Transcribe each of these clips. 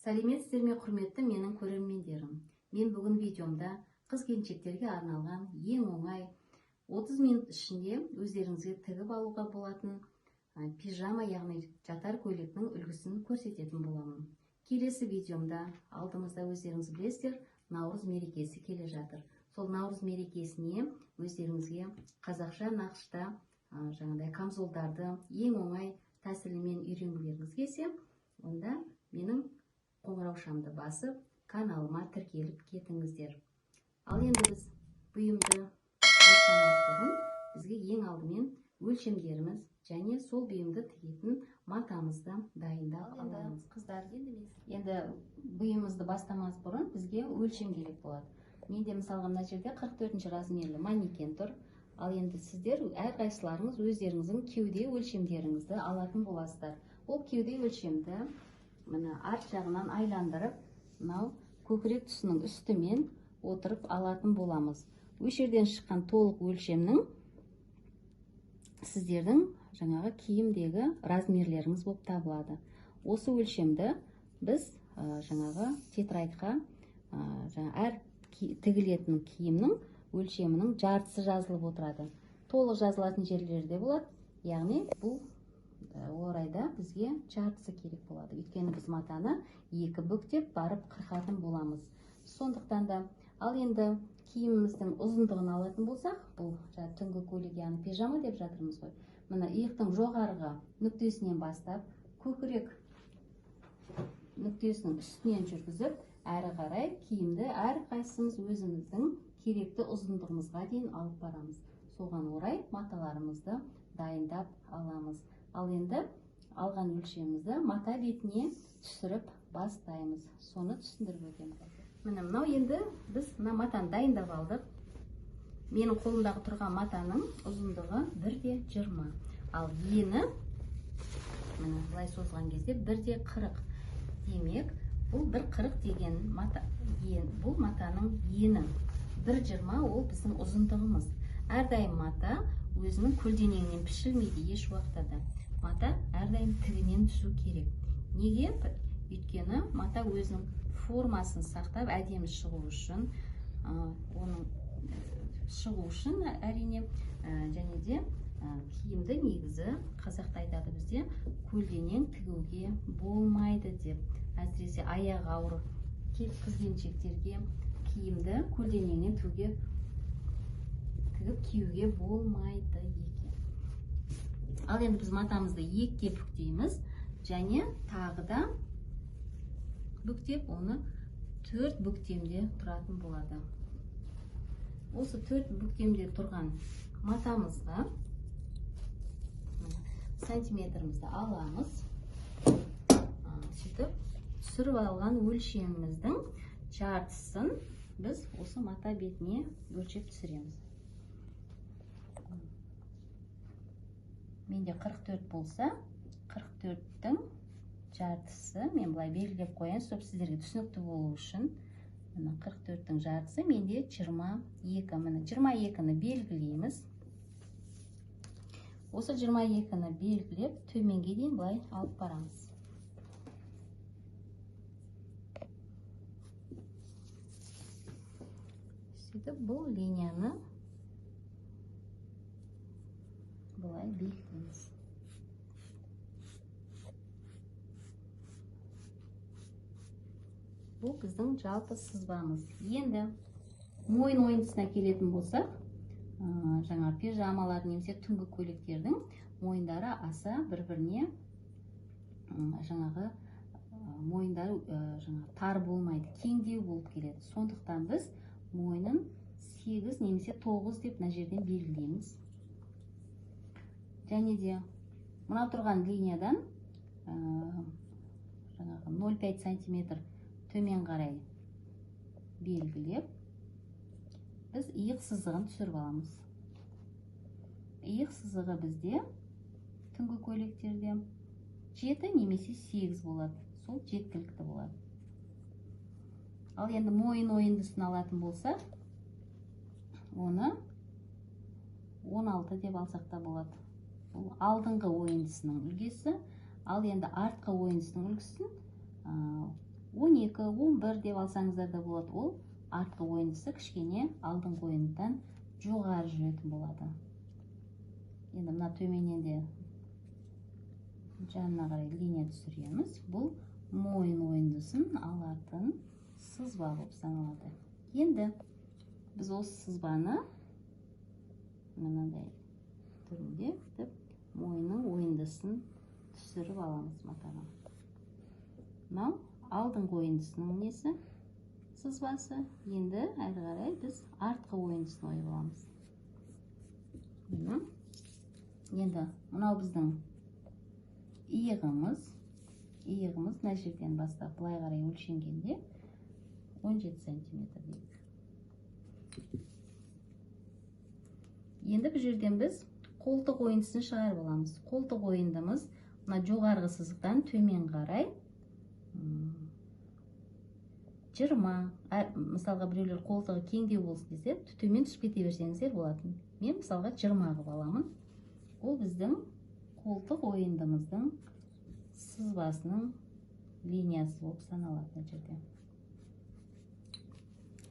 Сәлеметсіздер ме, құрметті менің көрермендерім. Мен бүгін видеомда қыз-келіншектерге арналған ең оңай 30 минут ішінде өздеріңізге тігіп алуға болатын пижама, яғни жатар көйлектің үлгісін көрсететін боламын. Келесі видеомда алдымызда өздеріңіз білесіздер, Наурыз мерекесі келе жатыр. Сол Наурыз мерекесіне өздеріңізге қазақша нақышта жаңағыдай камзолдарды ең оңай тәсілімен үйренгілеріңіз келсе, онда менің қоңыраушамды басып, каналыма тіркеліп кетіңіздер. Ал енді біз бұйымды бастамас бұрын бізге ең алдымен өлшемдеріміз және сол бұйымды тігетін матамызды дайындап аламыз. Қыздар, енді бұйымымызды бастамас бұрын бізге өлшем керек болады. Менде мысалға мына жерде 44 размерлі манекен тұр. Ал енді сіздер әрқайсыларыңыз өздеріңіздің кеуде өлшемдеріңізді алатын боласыздар. Ол кеуде өлшемді мына арт жағынан айландырып, мынау көкірек тұсының үстімен отырып алатын боламыз. Осы жерден шыққан толық өлшемнің сіздердің жаңағы киімдегі размерлеріңіз болып табылады. Осы өлшемді біз жаңағы тетрадьқа әр тігілетін киімнің өлшемінің жартысы жазылып отырады. Толық жазылатын жерлерде болады. Яғни бұл орайда бізге жартысы керек болады. Өйткені біз матаны екі бүктеп барып қырқатын боламыз. Сондықтан да, ал енді киіміміздің ұзындығын алатын болсақ, бұл түнгі көйлек, яғни пижама деп жатырмыз ғой. Мына иықтың жоғарғы нүктесінен бастап, көкірек нүктесінің үстінен жүргізіп, әрі қарай киімді әрқайсымыз өзіміздің керекті ұзындығымызға дейін алып барамыз. Соған орай маталарымызды дайындап аламыз. Ал енді алған өлшемімізді мата бетіне түсіріп бастаймыз. Соны түсіндіріп өтемін. Міне мынау енді біз мына матаны дайындап алдық. Менің қолымдағы тұрған матаның ұзындығы 1,20. Ал ені міне былай созған кезде 1,40. Демек, бұл 1,40 деген бұл матаның ені. 1,20 ол біздің ұзындығымыз. Әрдайым мата өзінің көлденеңінен пішілмейді еш уақытта. Мата әрдайым тігінен түсу керек. Неге? Өйткені мата өзінің формасын сақтап әдемі шығу үшін, әрине, және де киімді негізі қазақта айтады бізде көлденең тігуге болмайды деп. Әсіресе аяғы ауыр қыз-келіншектерге киімді көлденеңнен тігіп киюге болмайды екен. Ал енді біз матамызды екіге бүктейміз және тағы да бүктеп, оны 4 бүктемде тұратын болады. Осы 4 бүктемде тұрған матамызға сантиметрімізді аламыз. Сөйтіп, түсіріп алған өлшеміміздің жартысын біз осы мата бетіне өлшеп түсіреміз. Менде 44 болса, 44-тің жартысы, мен былай белгілеп қояйын, щоб сіздерге түсінікті болу үшін, 44-тің жартысы менде 22. Міне 22-ні белгілейміз. Осы 22-ні белгілеп, төменге дейін былай алып барамыз. Сөйтіп, бұл линияны былай бекітеміз. Бұл біздің жалпы сызбамыз. Енді мойын ойындысына келетін болсақ, жаңа пижамалар немесе түнгі көйлектердің мойындары аса бір-біріне жаңағы мойындары тар болмайды, кеңдеу болып келеді. Сондықтан біз мойнын 8 немесе 9 деп мына жерден белгілейміз. Және де мына тұрған линиядан 0,5 сантиметр төмен қарай белгілеп, біз иық сызығын түсіріп аламыз. Иық сызығы бізде түнгі көйлектерде 7 немесе 8 болады. Сол жеткілікті болады. Ал енді мойын ойындысын алатын болса, оны 16 деп алсақ та болады. Бұл алдыңғы ойындысының үлгісі, ал енді артқы ойындысының үлгісін 12, 11 деп алсаңыздар да болады. Ол артқы ойындысы кішкене алдыңғы ойындан жоғары жүретін болады. Енді мына төменнен де жанына қарай линия түсіреміз. Бұл мойын ойындысын алатын сызба болып саналады. Енді біз осы сызбаны мынандай түрінде мойынның ойындысын түсіріп аламыз матаға. Мынау алдыңғы ойындысының несі? Сызбасы. Енді әрі қарай біз артқы ойындысын ойып аламыз. Енді мынау біздің иығымыз. Иығымыз мына жерден бастап былай қарай өлшенгенде 17 сантиметр дейік. Енді бұл жерден біз қолтық ойындысын шығарып аламыз. Қолтық ойындымыз мына жоғарғы сызықтан төмен қарай 20. Мысалға біреулер қолтығы кеңдеу болсын десе, төмен түсіп кете берсеңіздер болатын. Мен мысалға 20 қылып аламын. Ол біздің қолтық ойындымыздың сызбасының линиясы болып саналады жерде.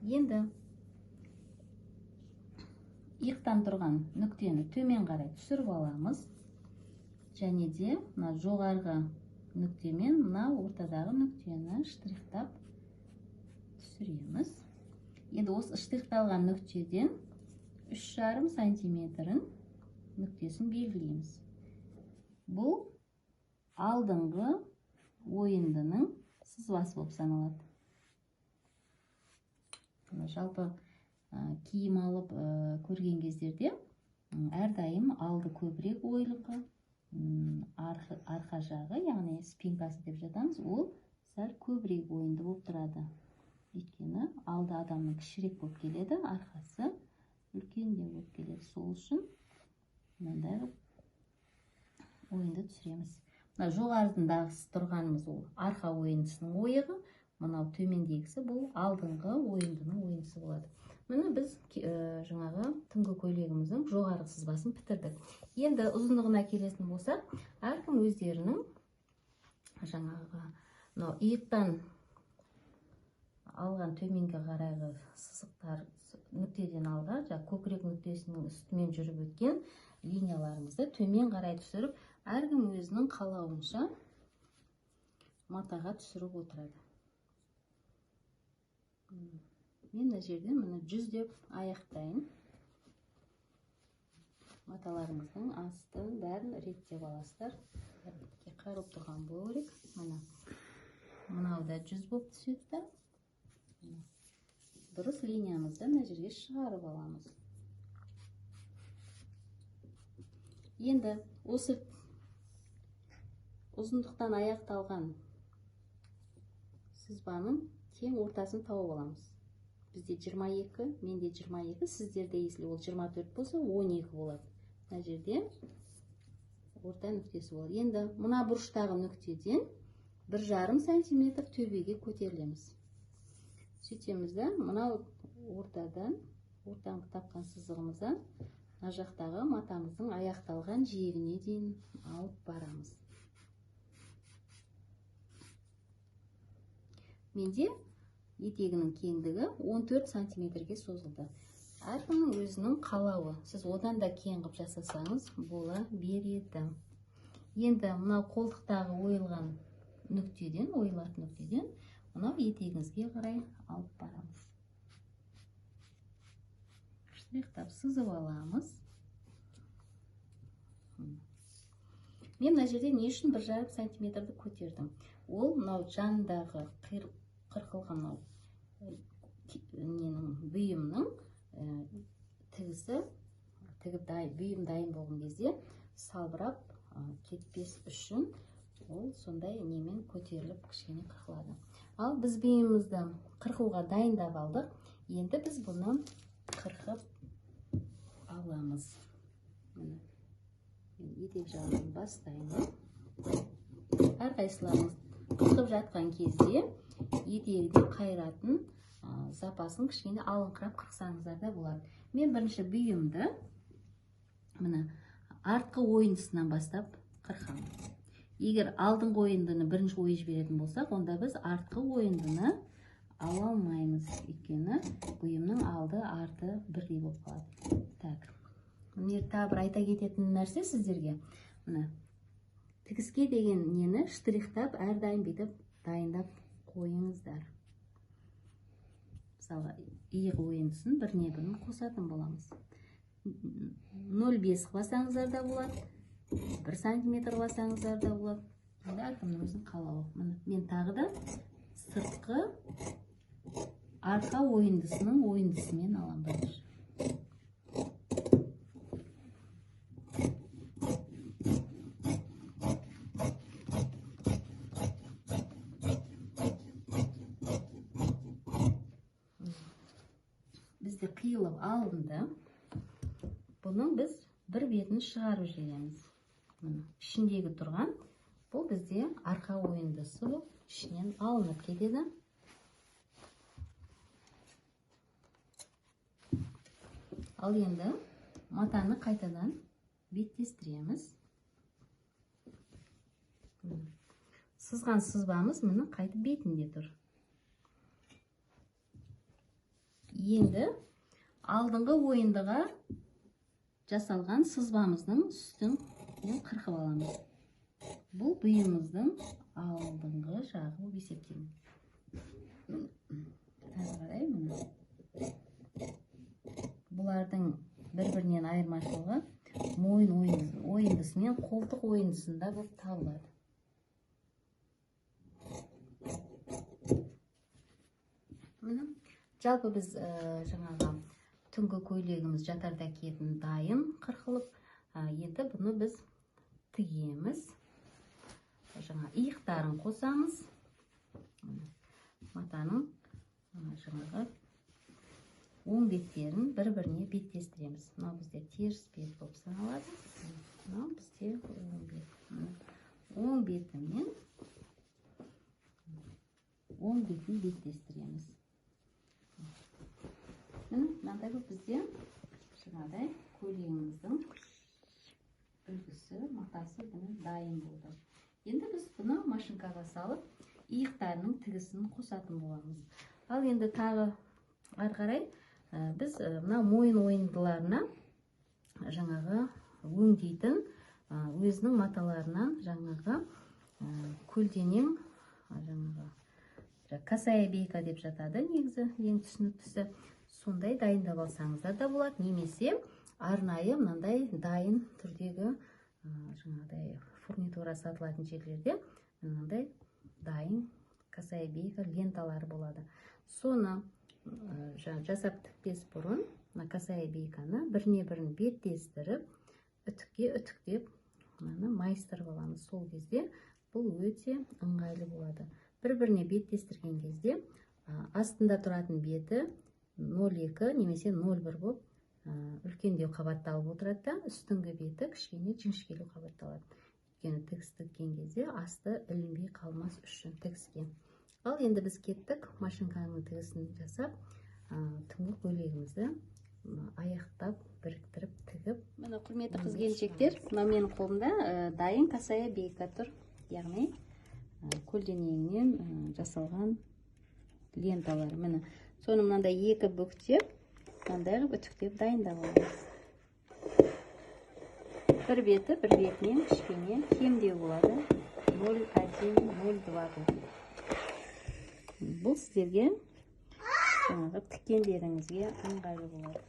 Енді иықтан тұрған нүктені төмен қарай түсіріп аламыз. Және де мына жоғарғы нүктемен мына ортадағы нүктені штрихтап түсіреміз. Енді осы штрихталған нүктеден 3,5 сантиметрін нүктесін белгілейміз. Бұл алдыңғы ойындының сызбасы болып саналады. Жалпы киім алып көрген кездерде әрдайым алды көбірек ойылғы, арқа жағы, яғни спинкасы деп жатамыз, ол сәл көбірек ойынды болып тұрады. Өйткені алды адамның кішірек болып келеді, арқасы үлкендеу болып келеді. Сол үшін мынандай ойынды түсіреміз. Мына жоғарыдағысы тұрғанымыз ол арқа ойындысының ойығы, мынау төмендегісі бұл алдыңғы ойындының ойындысы болады. Міне біз жаңағы түнгі көйлегіміздің жоғарғы сызбасын бітірдік. Енді ұзындығына келетін болсақ, әркім өздерінің жаңағы иықтан алған төменгі қарайғы сызықтар нүктеден алға, көкірек нүктесінің үстімен жүріп өткен линияларымызды төмен қарай түсіріп, әркім өзінің қалауынша матаға түсіріп отырады. Мен мына жерден 100 деп аяқтайын. Маталарымыздың астын бәрін реттеп аласыздар. Қарып тұрған болу керек. Мынау да 100 болып түседі. Дұрыс линиямызды мына жерге шығарып аламыз. Енді осы ұзындықтан аяқталған сызбаның тең ортасын тауып аламыз. Бізде 22, менде 22, сіздерде если ол 24 болса, 12 болады. Мына жерде орта нүктесі болады. Енді мына бұрыштағы нүктеден 1,5 сантиметр төбеге көтерілеміз. Сөйтеміз да, мынау ортадан, ортаңғы тапқан сызығымыздан мына жақтағы матамыздың аяқталған жиегіне дейін алып барамыз. Менде етегінің кеңдігі 14 сантиметрге созылды. Әркімнің өзінің қалауы. Сіз одан да кең қылып жасасаңыз бола береді. Енді мынау қолтықтағы ойылған нүктеден, ойылатын нүктеден мынау етегіңізге қарай алып барамыз. Штрихтап сызып аламыз. Мен мына жерде не үшін 1,5 сантиметрді көтердім? Ол мынау жандағы қырқылған бұйымның тігісі, бұйым дайын болған кезде салбырап кетпес үшін ол сондай немен көтеріліп кішкене қырқылады. Ал біз бұйымымызды қырқуға дайындап алдық. Енді біз бұны қырқып аламыз. Етек жағынан бастаймын. Әрқайсыларыңыз қырқып жатқан кезде етегіне қайратын запасын кішкене алыңқырап қырқсаңыздар да болады. Мен бірінші бұйымды артқы ойындысынан бастап қырқамын. егер алдыңғы ойындыны бірінші ойып жіберетін болсақ, онда біз артқы ойындыны ала алмаймыз. Өйткені бұйымның алды арты бірдей болып қалады. Так. Міне тағы бір айта кететін нәрсе сіздерге. Мына тігіске деген нені штрихтап, әрдайым бүйтіп дайындап қойыңыздар. Мысалы, иық ойындысын біріне бірін қосатын боламыз. 0,5 қыласаңыздар да болады, 1 сантиметр қыласаңыздар да болады. Әркімнің өзінің қалауы. Мен тағы да сыртқы арқа ойындысының ойындысымен аламын. Бізде қиылып алынды. Бұның біз бір бетін шығарып жібереміз. Ішіндегі тұрған бұл бізде арқа ойындысы ішінен алынып кетеді. Ал енді матаны қайтадан беттестіреміз. Сызған сызбамыз міне қайтып бетінде тұр. Енді алдыңғы ойындыға жасалған сызбамыздың үстін қырқып аламыз. Бұл бұйымымыздың алдыңғы жағы болып есептеймін. Қарай міне. Бұлардың бір-бірінен айырмашылығы мойын ойындысы мен қолтық ойындысында болып табылады. Жалпы біз жаңағы түнгі көйлегіміз жатарда киетін дайын қырқылып, енді бұны біз тігеміз. Жаңа иықтарын қосамыз. Матаның жаңағы оң беттерін бір-біріне беттестіреміз. Мынау бізде теріс бет болып саналады. Мынау бізде оң бет. Оң бетімен оң бетін беттестіреміз. Мынандай бізде жаңағыдай көйлегіміздің үлгісі, матасы дайын болды. Енді біз бұны машинкаға салып, иықтарының тігісін қосатын боламыз. Ал енді тағы ары қарай біз мына мойын ойындыларына жаңағы өңдейтін өзінің маталарынан жаңағы көлденең жаңағы косая бейка деп жатады, негізі ең түсініктісі. Сондай дайындап алсаңыздар да болады, немесе арнайы мынандай дайын түрдегі жаңағыдай фурнитура сатылатын жерлерде мынандай дайын косая бейка ленталары болады. Соны жасап тікпес бұрын косая бейканы біріне бірін беттестіріп, үтікке үтіктеп майыстырып аламыз. Сол кезде бұл өте ыңғайлы болады. Бір-біріне беттестірген кезде астында тұратын беті 0,2 немесе 0,1 болып үлкендеу қабатталып отырады да, үстіңгі беті кішкене жіңішкелеу қабатталады. Өйткені тігіс тіккен кезде асты ілінбей қалмас үшін тігіске. Ал енді біз кеттік машинканың тігісін жасап, түнгі көйлегімізді аяқтап, біріктіріп, тігіп. Мына құрметті қыз-келіншектер, мына менің қолымда дайын косая бейка тұр. Яғни көлденеңінен жасалған ленталар. Міне соны мынандай екі бүктеп, мынандай қылып үтіктеп дайындап аламыз. Бір беті бір бетінен кішкене кемдеу болады. 0,1, 0,2 бұл сіздерге жаңағы тіккендеріңізге ыңғайлы болады.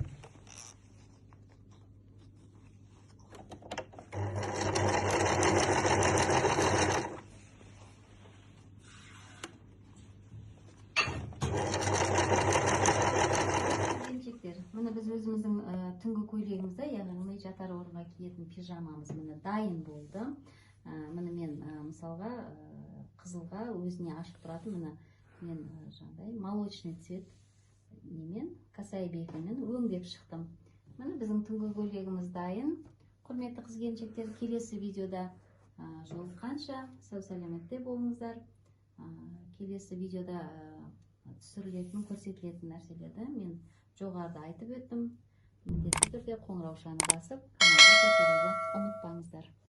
Міне біз өзіміздің түнгі көйлегімізді, яғни жатар орынға киетін пижамамыз міне дайын болды. Міне мен мысалға қызылға өзіне ашық тұратын міне мен жаңағыдай молочный цвет немен косая бейкамен өңдеп шықтым. Міне біздің түнгі көйлегіміз дайын. Құрметті қыз-келіншектер, келесі видеода жолыққанша сау сәлеметте болыңыздар. Келесі видеода түсірілетін, көрсетілетін нәрселерді мен жоғарыда айтып өттім. Міндетті түрде қоңыраушаны басып, каналға тіркелуді ұмытпаңыздар.